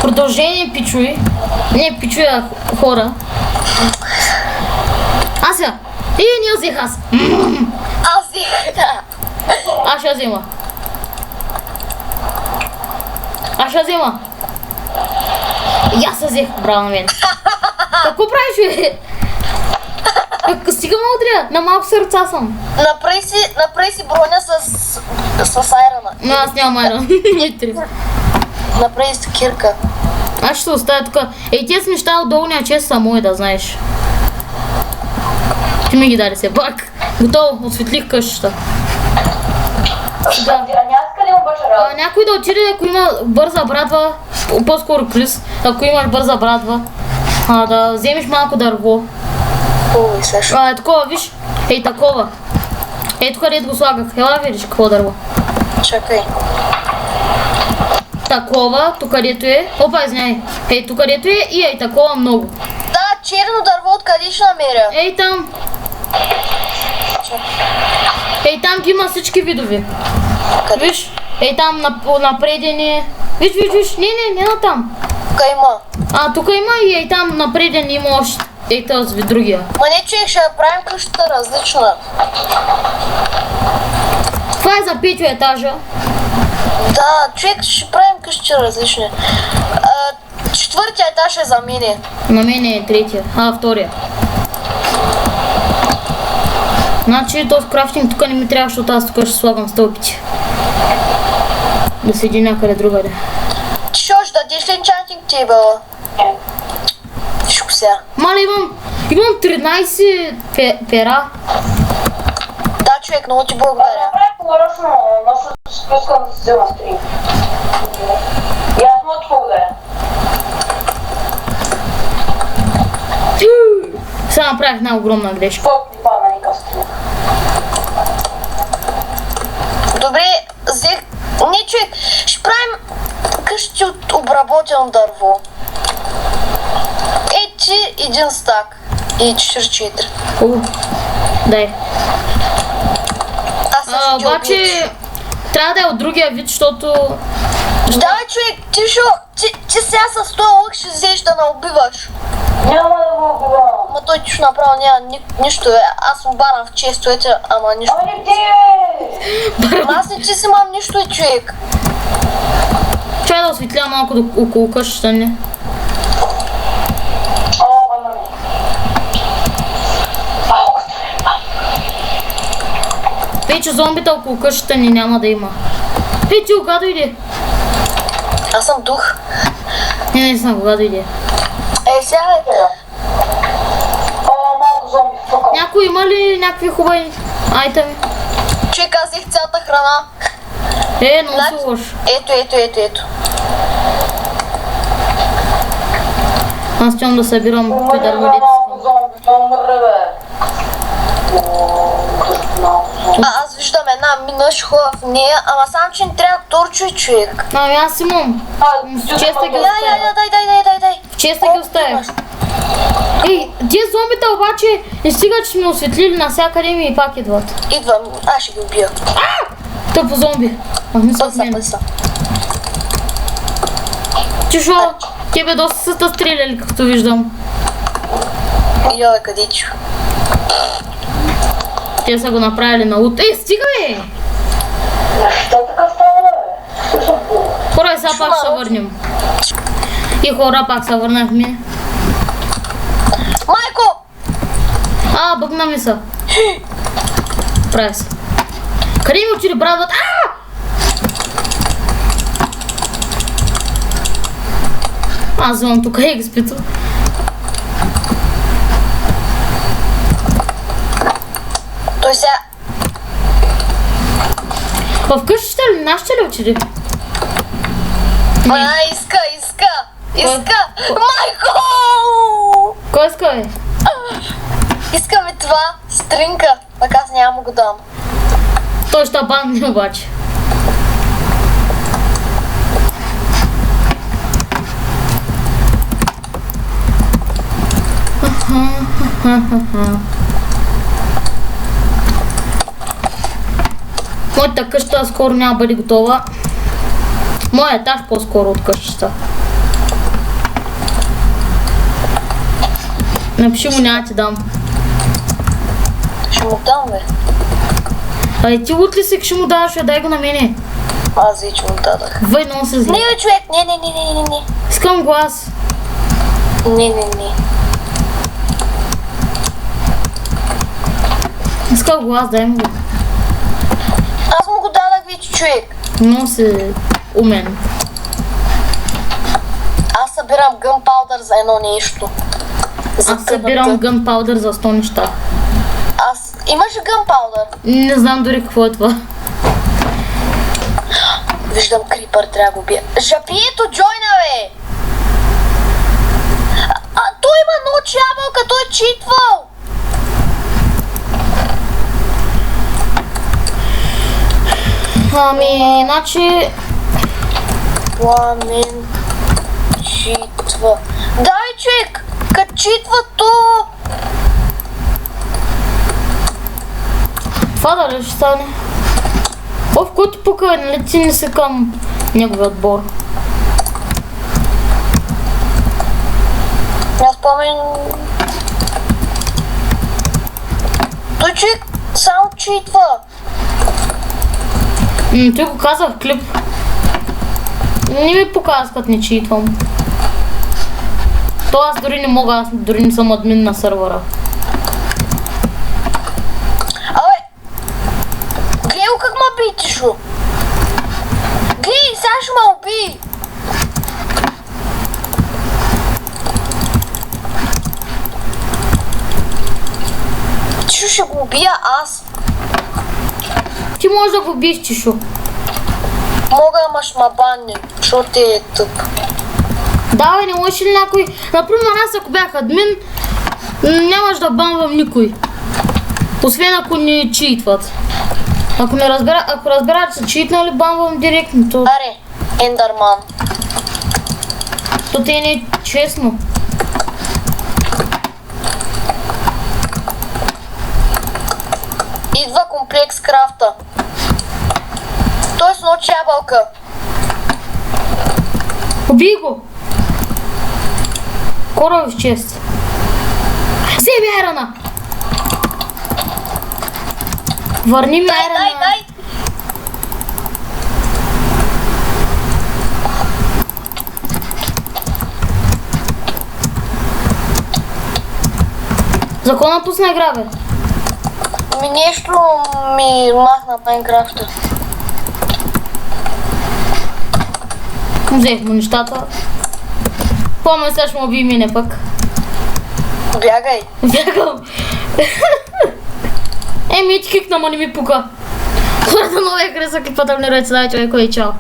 Продължение, пичуи. Не, пичуи, а хора. Аз я. Не взех аз. Аз взех. Аз ще взема. Аз ще взема. И аз взех. Браво на мен. Какво правиш, бе? Стига ме удря. На малко сърца съм. Направи си броня с айрона. Но аз нямам айрон. Не трябва. Направи си кирка. Аз ще се оставя тук. Ей, тези неща отдолу няма чест са мои, да знаеш. Ти ми ги даде се пак. Готово, осветлих къщата. Да. Някой да отиде, ако има бърза брадва, по-скоро Крис, ако имаш бърза брадва, да вземеш малко дърво. Е такова, виж, ей такова. Ето където го слагах, ела видиш какво дърво. Чакай. Такова, тук където е, опа, извиняй, ей тук където е и ей такова много. Да, черно дърво, откъде ще намеря? Ей там. Ей там ги има всички видови. Къде? Виж, ей там напредени. Виж, не на там. Тук има. Тук има и ей там напредени има още. Ей този ви другия. Ма не, човек, ще направим къщата различна. Това е за 5 етажа. Да, човек, ще правим къщи различни. Четвъртия етаж е за мене. На мен е третия, втория. Значи този крафтинг тук не ми трябва, защото аз тук ще слагам стълбите. Да седи някъде другаде. Ти ще дадеш ли енчантинг тейбъла? Вижко сега. Мале, имам 13 пера. Да, човек, много ти благодаря. Направи по-ръчно, но искам да се взема стрим. И аз много ти благодаря. Сега направих една огромна грешка. Колко ти падна никакъв стрим. Добре, взех... Не, човек, ще правим къщи от обработено дърво. Ей ти един стак. И 4. Дай. Аз също ти обаче убиеш. трябва да е от другия вид, защото... Давай, човек, ти сега с този лък ще взеш да ме убиваш. Няма да го убивам. Ма той ти ще направо няма нищо, бе. Аз съм баран в честовете, ама нищо. Ама не ти, Ама аз не ти си имам нищо, човек. Чай да осветля малко около къщата ни. Вече зомбита около къщата ни няма да има. Ти кога дойде? Аз съм дух. Не съм кога дойде. Сега е. малко зомби. Някой има ли някакви хубави айтеми? Човек, аз взех цялата храна. Много си лош. Ето. Аз искам да събирам той дърво дето искам. Зомби, това умре, бе. Аз виждам една мина, ще ходя в нея, ама само че не трябва торчо, човек. Ами аз имам. В честа ги оставя. Дай. В честа ги оставя. Ей, тия зомбита обаче не стига, че сме осветлили навсякъде и пак идват. Идвам, аз ще ги убия. Тъпо зомби. Не са в мен. Пъса. Чешо, тебе доста са те стреляли, както виждам. Йой, къдечо. Те са го направили на лут. Ей, стига, бе! Защо така става, бе? Хора, сега пак ще върнем. И хора, пак се върнахме. Майко! Бъгна ми са. Прави се. Къде ми отиде брадват? Аз вземам тук експито. Той сега... В къщата ли? Нашите ли отиде? Иска! Майко! Кой иска, бе? Искаме това, стринка, пък аз няма го дам. Той ще банне обаче. Моята къща скоро няма бъде готова. Моя етаж по-скоро от къщата. Напиши му, няма ти дам. Ще му дам, бе. Ай, ти лут ли си, ще му даваш, дай го на мене. Аз вече му дадах. Въй, много се зли. Не, бе, човек, не. Искам глас. Не. Искам глас, дай му го. Аз му го дадах вече, човек. Много си умен. Аз събирам гънпаудър за едно нещо. Аз събирам гънпаудър за 100 неща. Имаш ли гънпаудър? Не знам дори какво е това. Виждам крипър, трябва да го бия. Жапието, джойна, бе! Той има нощ ябълка, той е читвал! Ами, иначе... Пламен читва. Дай, човек! Като читва, то... Това дали ще стане? О, в който пука, нали ти не си към неговия отбор? Аз спомен... Той човек само читва. Той го каза в клип. Не ми показва, като не читвам. То аз дори не мога, аз дори не съм админ на сървъра. Гледай как ма би, Тишо. Гледай, сега ще ма уби. Тишо ще го убия аз. Ти можеш да го биеш, Чишо. Мога, ама ще ма банне, защото е тъп. Давай, не можеш ли някой... Например, аз ако бях админ, нямаш да банвам никой. Освен ако не читват. Ако разберат, че са читнали, банвам директно. То... Аре, Ендърман. То те не е честно. Идва комплекс крафта. Той с нощ ябълка. Убий го! Корави в чест. Вземи айрана! Върни ми айрана! Дай! За кого напусна игра, бе? Нещо ми махна в Майнкрафта. Взех му нещата. Помня, сега ще му уби мине пък. Бягай. Бягам. Еми, ти кикна, ма не ми пука. Хората много я хареса клипа, да не рече, дай човек, кой чао.